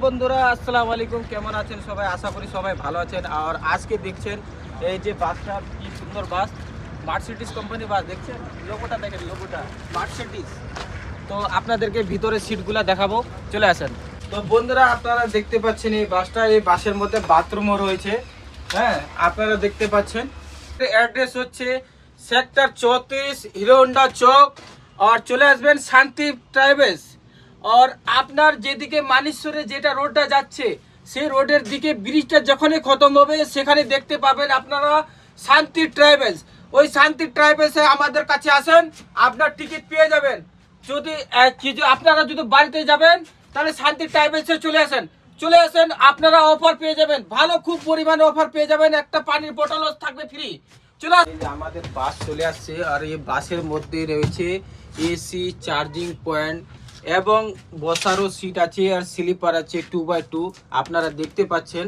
বন্ধুরা আসসালামু আলাইকুম, কেমন আছেন সবাই? আশা করি সবাই ভালো আছেন। আর আজকে দেখছেন এই যে বাসটা, কি সুন্দর বাস, মার্সিডিজ কোম্পানি বাস। দেখছেন লোগোটা, দেখেন লোগোটা মার্সিডিজ। তো আপনাদেরকে ভিতরে সিটগুলা দেখাবো, চলে আসেন। তো বন্ধুরা আপনারা দেখতে পাচ্ছেন এই বাসটা, এই বাসের মধ্যে বাথরুমও রয়েছে। হ্যাঁ, আপনারা দেখতে পাচ্ছেন। অ্যাড্রেস হচ্ছে সেক্টর 34, হিরো হোন্ডা চৌক। আর চলে আসবেন শান্তি ট্রাভেলস। আর আপনার যেদিকে মানেশ্বরে যেটা রোডটা যাচ্ছে, সেই রোডের দিকে ব্রিজটা যখনই খতম হবে সেখানে দেখতে পাবেন আপনারা শান্তি ট্রাভেলস। ওই শান্তি ট্রাভেলসে আমাদের কাছে আসেন, আপনার টিকিট পেয়ে যাবেন। যদি আপনারা যদি বাড়িতে যাবেন তাহলে শান্তি ট্রাভেলসে চলে আসেন, আপনারা অফার পেয়ে যাবেন, ভালো খুব পরিমাণে অফার পেয়ে যাবেন। একটা পানির বোতলও থাকবে ফ্রি। চলে আমাদের বাস চলে আসছে। আর এই বাসের মধ্যে রয়েছে এসি, চার্জিং পয়েন্ট এবং বসারও সিট আছে, আর স্লিপার আছে 2x2 আপনারা দেখতে পাচ্ছেন।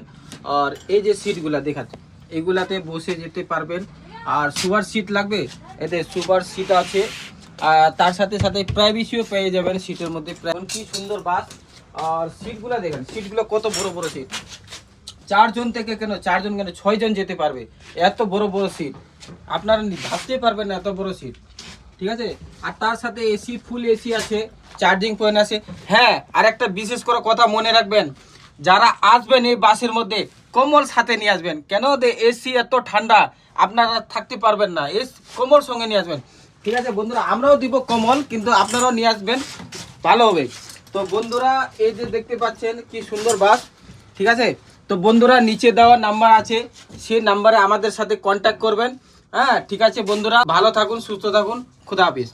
আর এই যে সিটগুলা দেখাচ্ছে, এগুলাতে বসে যেতে পারবেন। আর সুপার সিট লাগবে, এতে সুপার সিট আছে। আর তার সাথে সাথে প্রাইভেসিও পেয়ে যাবেন সিটের মধ্যে। কি সুন্দর বাস। আর সিটগুলা দেখেন, সিটগুলো কত বড় বড় সিট। 4 জন থেকে কেন 6 জন যেতে পারবে, এত বড় বড় সিট। আপনারা ভাবতেই পারবেন না এত বড় সিট, ঠিক আছে। আর তার সাথে এসি, ফুল এসি আছে, চার্জিং পয়েন্ট আছে। হ্যাঁ, আর একটা বিশেষ করে কথা মনে রাখবেন, যারা আসবেন এই বাসের মধ্যে কম্বল সাথে নিয়ে আসবেন। কেন এসি এত ঠান্ডা, আপনারা থাকতে পারবেন না, কম্বল সঙ্গে নিয়ে আসবেন, ঠিক আছে বন্ধুরা। আমরাও দিব কম্বল, কিন্তু আপনারাও নিয়ে আসবেন, ভালো হবে। তো বন্ধুরা এই যে দেখতে পাচ্ছেন কি সুন্দর বাস, ঠিক আছে। তো বন্ধুরা নিচে দেওয়া নাম্বার আছে, সেই নাম্বারে আমাদের সাথে কন্ট্যাক্ট করবেন। হ্যাঁ, ঠিক আছে বন্ধুরা, ভালো থাকুন, সুস্থ থাকুন, খুদা হাফেজ।